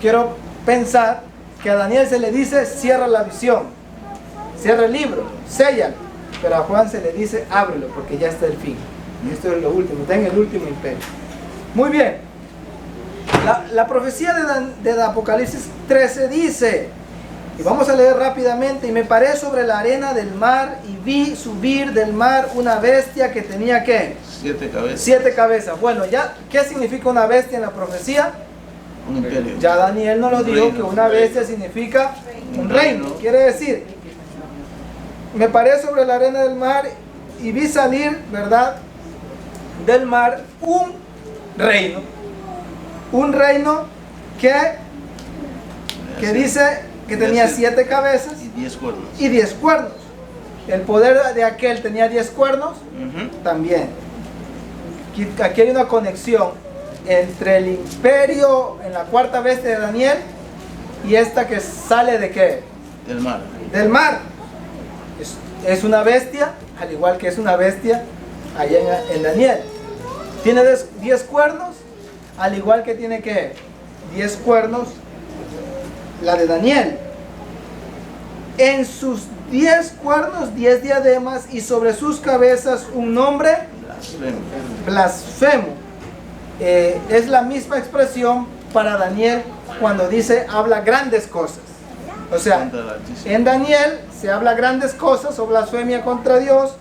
quiero pensar que a Daniel se le dice cierra la visión, cierra el libro, séllalo. Pero a Juan se le dice ábrelo porque ya está el fin. Esto es lo último, está en el último imperio. Muy bien. La profecía de Apocalipsis 13 dice, y vamos a leer rápidamente: y me paré sobre la arena del mar y vi subir del mar una bestia que tenía ¿qué? 7 cabezas. 7 cabezas. Bueno, ya, ¿qué significa una bestia en la profecía? Un imperio. Ya Daniel nos lo Un dijo, reino, que una bestia significa un reino. Quiere decir, me paré sobre la arena del mar y vi salir, ¿verdad?, del mar un reino. Un reino que dice que tenía 7 cabezas Y 10 cuernos. y 10 cuernos. El poder de aquel tenía 10 cuernos también. Aquí hay una conexión entre el imperio en la cuarta bestia de Daniel y esta que sale de ¿qué? Del mar. Del mar. Es una bestia, al igual que es una bestia allá en Daniel. Tiene 10 cuernos, al igual que tiene ¿qué? 10 cuernos la de Daniel. En sus 10 cuernos 10 diademas y sobre sus cabezas un nombre blasfemo. Es la misma expresión para Daniel cuando dice habla grandes cosas. O sea, en Daniel se habla grandes cosas o blasfemia contra Dios,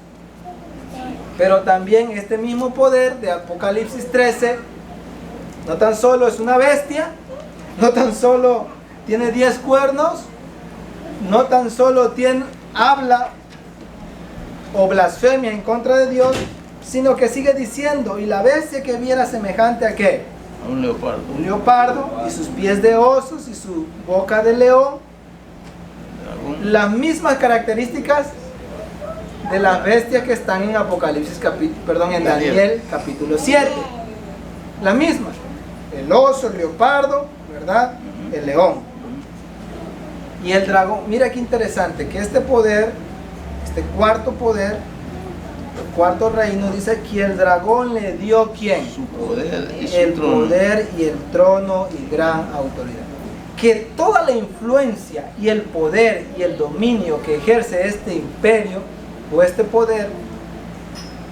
pero también este mismo poder de Apocalipsis 13 no tan solo es una bestia, no tan solo tiene 10 cuernos, no tan solo habla o blasfemia en contra de Dios, sino que sigue diciendo, y la bestia que viera semejante a ¿qué? A un leopardo. Un leopardo, y sus pies de osos, y su boca de león. Dragón. Las mismas características de las bestias que están en en Daniel capítulo 7. La misma. El oso, el leopardo, ¿verdad? El león. Y el dragón. Mira qué interesante, que este poder, este cuarto poder, el cuarto reino, dice que el dragón le dio ¿quién? Su poder y su El trono. poder y el trono y gran autoridad. Que toda la influencia y el poder y el dominio que ejerce este imperio o este poder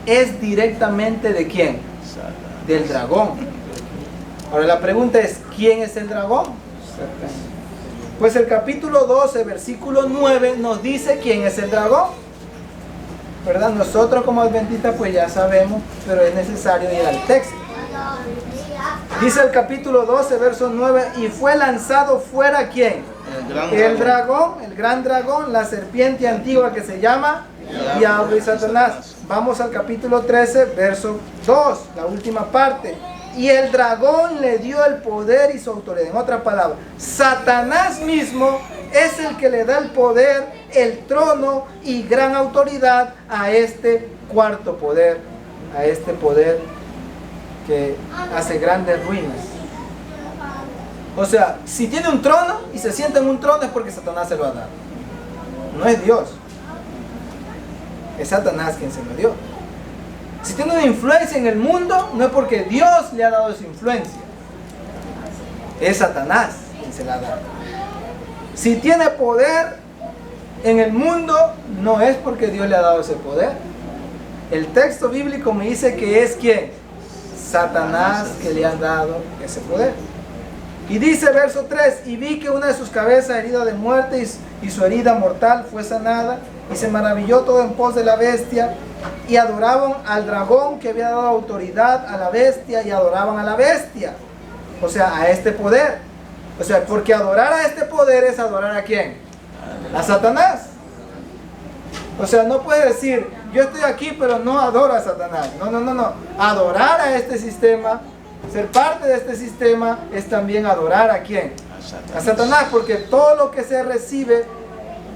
es directamente ¿de quién? Satanás. Del dragón. Ahora la pregunta es, ¿quién es el dragón? Pues el capítulo 12, versículo 9 nos dice quién es el dragón, ¿verdad? Nosotros como adventistas pues ya sabemos, pero es necesario ir al texto. Dice el capítulo 12, verso 9, y fue lanzado fuera ¿quién? El dragón, el gran dragón, la serpiente antigua que se llama Diablo y Satanás. Vamos al capítulo 13, verso 2, la última parte. Y el dragón le dio el poder y su autoridad. En otras palabras, Satanás mismo es el que le da el poder, el trono y gran autoridad a este cuarto poder, a este poder que hace grandes ruinas. O sea, si tiene un trono y se sienta en un trono es porque Satanás se lo ha dado. No es Dios. Es Satanás quien se lo dio. Si tiene una influencia en el mundo, no es porque Dios le ha dado esa influencia. Es Satanás quien se la ha dado. Si tiene poder en el mundo, no es porque Dios le ha dado ese poder. El texto bíblico me dice que es ¿quién? Satanás que le ha dado ese poder. Y dice verso 3, y vi que una de sus cabezas herida de muerte y su herida mortal fue sanada, y se maravilló todo en pos de la bestia, y adoraban al dragón que había dado autoridad a la bestia, y adoraban a la bestia, o sea, a este poder. O sea, porque adorar a este poder es adorar ¿a quién? A Satanás. O sea, no puede decir, yo estoy aquí pero no adoro a Satanás. No. Adorar a este sistema, ser parte de este sistema, es también adorar ¿a quién? A Satanás, porque todo lo que se recibe,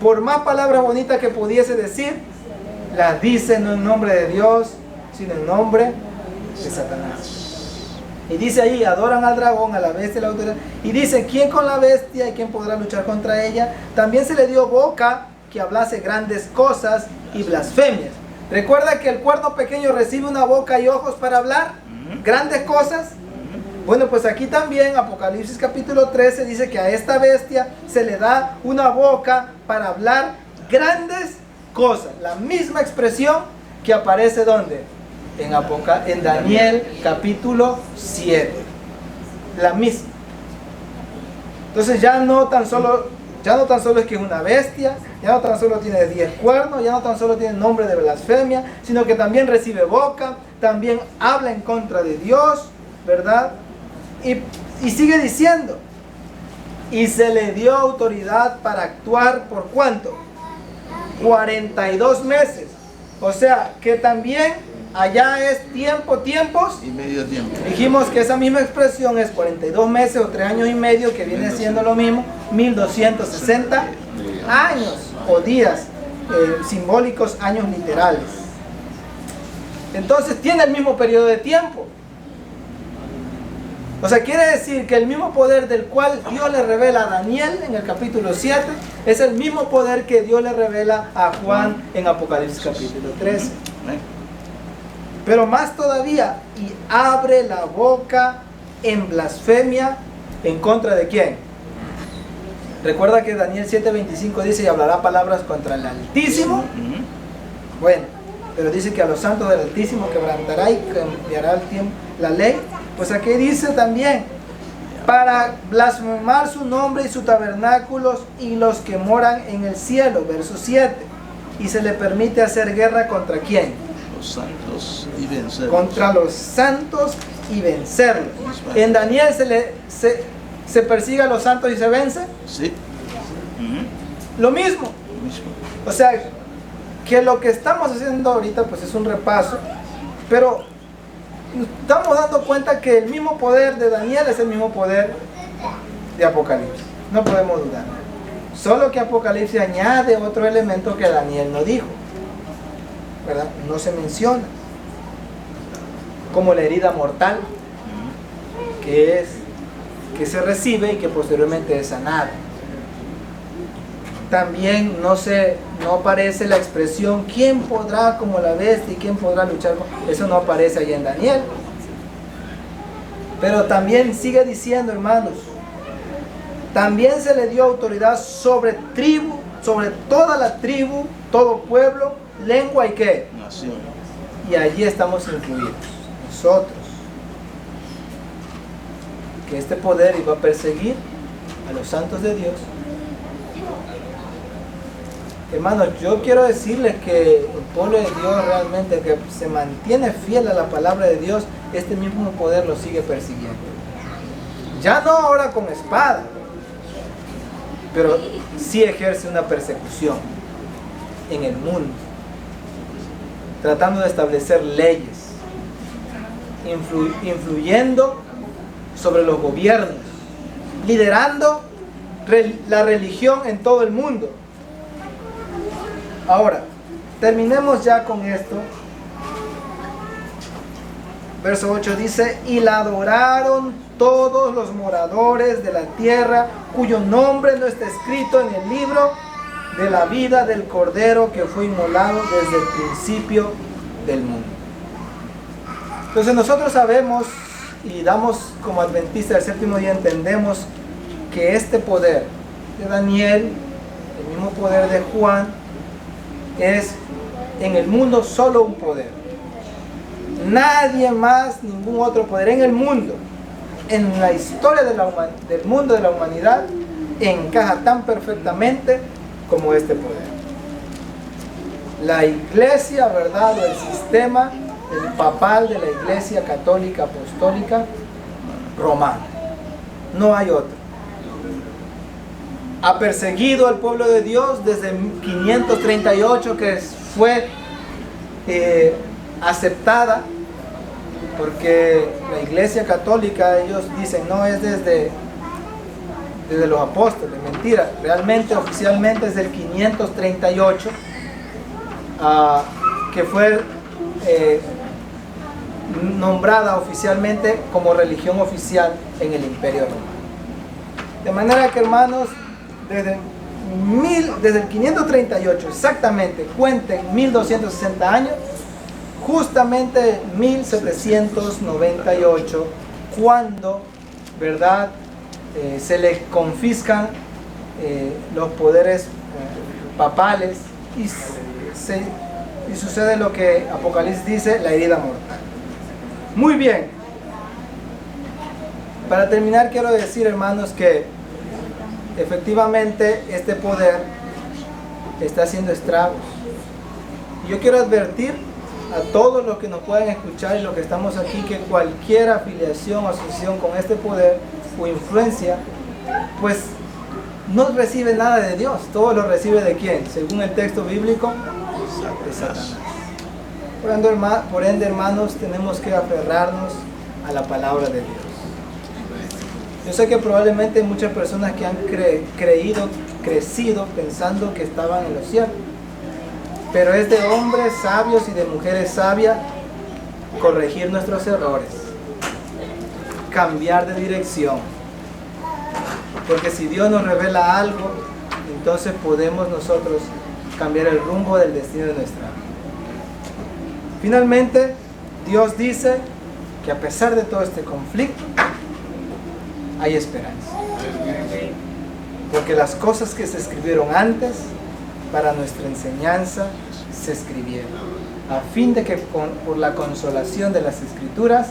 por más palabras bonitas que pudiese decir, las dice no en nombre de Dios, sino en nombre de Satanás. Y dice ahí, adoran al dragón, a la bestia y la autoridad. Y dice, ¿quién con la bestia y quién podrá luchar contra ella? También se le dio boca que hablase grandes cosas y blasfemias. Recuerda que el cuerno pequeño recibe una boca y ojos para hablar grandes cosas. Bueno, pues aquí también, Apocalipsis capítulo 13 dice que a esta bestia se le da una boca para hablar grandes cosas. La misma expresión que aparece ¿dónde? En Daniel capítulo 7. La misma. Entonces ya no tan solo es que es una bestia, ya no tan solo tiene 10 cuernos, ya no tan solo tiene nombre de blasfemia, sino que también recibe boca, también habla en contra de Dios, ¿verdad? Y sigue diciendo, y se le dio autoridad para actuar ¿por cuánto? 42 meses. O sea que también allá es tiempos. Y medio tiempo. Dijimos que esa misma expresión es 42 meses o 3 años y medio, que viene siendo lo mismo, 1260 años o días, simbólicos, años literales. Entonces tiene el mismo periodo de tiempo. O sea, quiere decir que el mismo poder del cual Dios le revela a Daniel en el capítulo 7 es el mismo poder que Dios le revela a Juan en Apocalipsis capítulo 13. Pero más todavía, y abre la boca en blasfemia en contra de quién. Recuerda que Daniel 7:25 dice, y hablará palabras contra el Altísimo. Bueno, pero dice que a los santos del Altísimo quebrantará y cambiará el tiempo, la ley. Pues aquí dice también, para blasfemar su nombre y sus tabernáculos y los que moran en el cielo, verso 7. Y se le permite hacer guerra ¿contra quién? Los santos y vencerlos. Contra los santos y vencerlos. En Daniel se persigue a los santos y se vence. Sí. Lo mismo. O sea, que lo que estamos haciendo ahorita pues es un repaso, pero nos estamos dando cuenta que el mismo poder de Daniel es el mismo poder de Apocalipsis. No podemos dudar. Solo que Apocalipsis añade otro elemento que Daniel no dijo, ¿verdad? No se menciona, como la herida mortal que se recibe y que posteriormente es sanada. También no aparece la expresión ¿quién podrá como la bestia y quién podrá luchar? Eso no aparece ahí en Daniel. Pero también sigue diciendo, hermanos, también se le dio autoridad sobre tribu, sobre toda la tribu, todo pueblo, lengua y qué, nación. Y allí estamos incluidos nosotros, que este poder iba a perseguir a los santos de Dios. Hermanos, yo quiero decirles que el pueblo de Dios realmente que se mantiene fiel a la palabra de Dios, este mismo poder lo sigue persiguiendo. Ya no ahora con espada, pero sí ejerce una persecución en el mundo, tratando de establecer leyes, influyendo sobre los gobiernos, liderando la religión en todo el mundo. Ahora, terminemos ya con esto. Verso 8 dice, y la adoraron todos los moradores de la tierra, cuyo nombre no está escrito en el libro de la vida del Cordero que fue inmolado desde el principio del mundo. Entonces nosotros sabemos y damos como adventistas del séptimo día, entendemos que este poder de Daniel, el mismo poder de Juan, es en el mundo solo un poder. Nadie más, ningún otro poder en el mundo, en la historia del mundo, de la humanidad, encaja tan perfectamente como este poder. La iglesia, ¿verdad? O el sistema papal de la iglesia católica apostólica romana. No hay otro. Ha perseguido al pueblo de Dios desde 538, que fue aceptada, porque la Iglesia Católica, ellos dicen, no, es desde los apóstoles. Mentira, realmente oficialmente es del 538, que fue nombrada oficialmente como religión oficial en el Imperio Romano. De manera que, hermanos, desde el 538 exactamente, cuenten 1260 años, justamente 1798, cuando, ¿verdad?, se le confiscan los poderes papales y sucede lo que Apocalipsis dice, la herida mortal. Muy bien. Para terminar, quiero decir, hermanos, que efectivamente este poder está haciendo estragos. Yo quiero advertir a todos los que nos pueden escuchar y los que estamos aquí, que cualquier afiliación o asociación con este poder o influencia, pues no recibe nada de Dios. Todo lo recibe ¿de quién? Según el texto bíblico, de Satanás. Por ende, hermanos, tenemos que aferrarnos a la palabra de Dios. Yo sé que probablemente hay muchas personas que han crecido pensando que estaban en lo cierto, pero es de hombres sabios y de mujeres sabias corregir nuestros errores, cambiar de dirección, porque si Dios nos revela algo, entonces podemos nosotros cambiar el rumbo del destino de nuestra vida. Finalmente, Dios dice que a pesar de todo este conflicto, hay esperanza. Porque las cosas que se escribieron antes, para nuestra enseñanza, se escribieron, a fin de que por la consolación de las Escrituras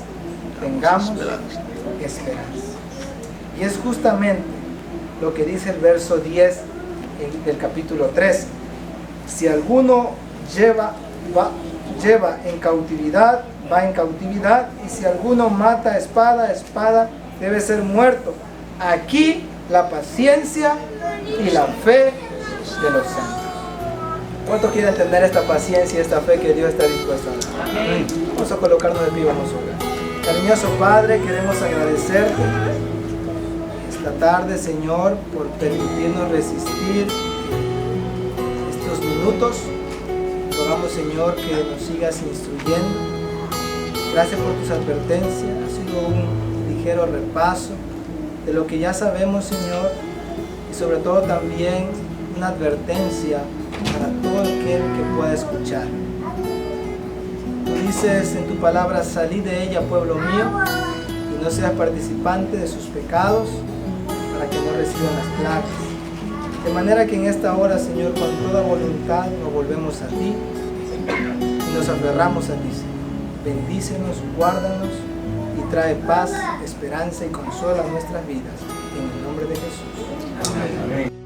tengamos esperanza. Y es justamente lo que dice el verso 10 del capítulo 13. Si alguno lleva en cautividad, va en cautividad, y si alguno mata espada, debe ser muerto. Aquí la paciencia y la fe de los santos. ¿Cuánto quieren tener esta paciencia y esta fe que Dios está dispuesto a dar? Vamos a colocarnos de pie, vamos a orar. Cariñoso Padre, queremos agradecerte esta tarde, Señor, por permitirnos resistir estos minutos. Rogamos, Señor, que nos sigas instruyendo. Gracias por tus advertencias. Ha sido un ligero repaso de lo que ya sabemos, Señor, y sobre todo también una advertencia para todo aquel que pueda escuchar. Tú dices en tu palabra, salid de ella, pueblo mío, y no seas participante de sus pecados, para que no reciban las plagas. De manera que en esta hora, Señor, con toda voluntad nos volvemos a ti y nos aferramos a ti, Señor. Bendícenos, guárdanos y trae paz, esperanza y consuelo a nuestras vidas. En el nombre de Jesús. Amén.